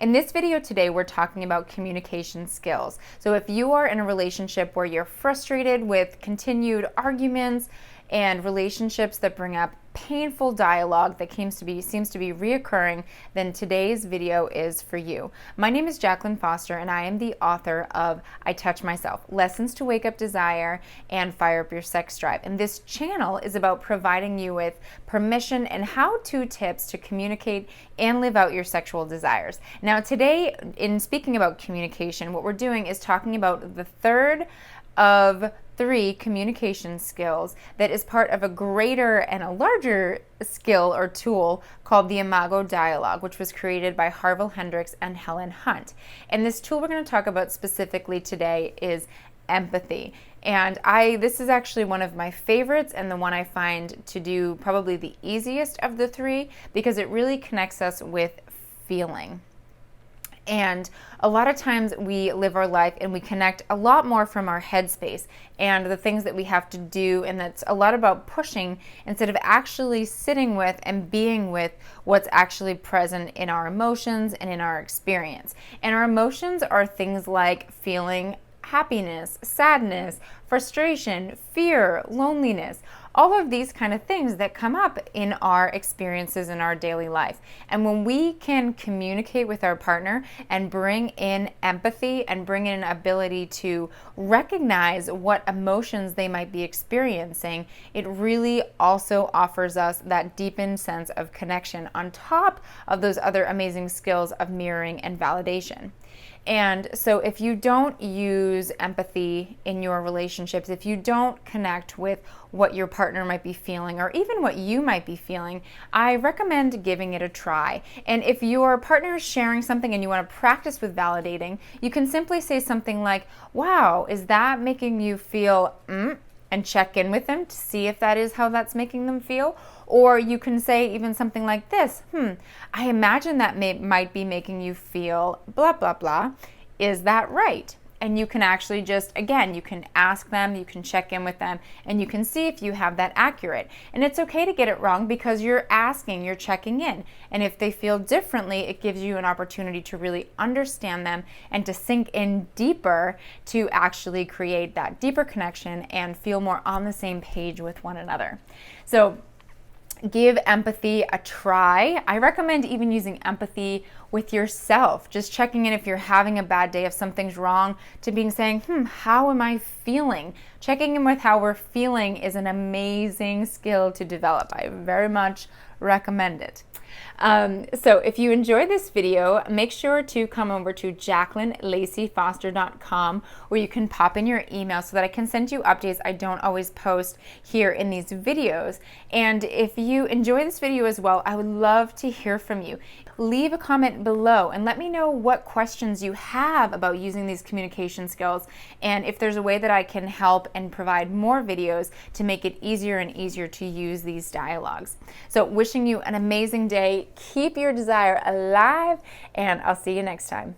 In this video today, we're talking about communication skills. So if you are in a relationship where you're frustrated with continued arguments and relationships that bring up painful dialogue that seems to be reoccurring, then today's video is for you. My name is Jaclyn Foster, and I am the author of I Touch Myself, Lessons to Wake Up Desire and Fire Up Your Sex Drive. And this channel is about providing you with permission and how-to tips to communicate and live out your sexual desires. Now today, in speaking about communication, what we're doing is talking about the third of 3 communication skills that is part of a greater and a larger skill or tool called the Imago Dialogue, which was created by Harville Hendrix and Helen Hunt. And this tool we're going to talk about specifically today is empathy. And this is actually one of my favorites and the one I find to do probably the easiest of the 3 because it really connects us with feeling. And a lot of times we live our life and we connect a lot more from our headspace and the things that we have to do, and that's a lot about pushing instead of actually sitting with and being with what's actually present in our emotions and in our experience. And our emotions are things like feeling happiness, sadness, frustration, fear, loneliness, all of these kind of things that come up in our experiences in our daily life. And when we can communicate with our partner and bring in empathy and bring in an ability to recognize what emotions they might be experiencing, it really also offers us that deepened sense of connection on top of those other amazing skills of mirroring and validation. And so if you don't use empathy in your relationships, if you don't connect with what your partner might be feeling or even what you might be feeling, I recommend giving it a try. And if your partner is sharing something and you want to practice with validating, you can simply say something like, wow, is that making you feel and check in with them to see if that is how that's making them feel. Or you can say even something like this, I imagine that might be making you feel blah, blah, blah. Is that right? And you can actually just, again, you can ask them, you can check in with them, and you can see if you have that accurate. And it's okay to get it wrong because you're asking, you're checking in. And if they feel differently, it gives you an opportunity to really understand them and to sink in deeper to actually create that deeper connection and feel more on the same page with one another. So give empathy a try. I recommend even using empathy with yourself, just checking in if you're having a bad day, if something's wrong, to being saying, how am I feeling? Checking in with how we're feeling is an amazing skill to develop. I very much recommend it. So if you enjoyed this video, make sure to come over to jaclynlaceyfoster.com where you can pop in your email so that I can send you updates I don't always post here in these videos. And if you enjoy this video as well, I would love to hear from you. Leave a comment below and let me know what questions you have about using these communication skills and if there's a way that I can help and provide more videos to make it easier and easier to use these dialogues. So wishing you an amazing day, keep your desire alive, and I'll see you next time.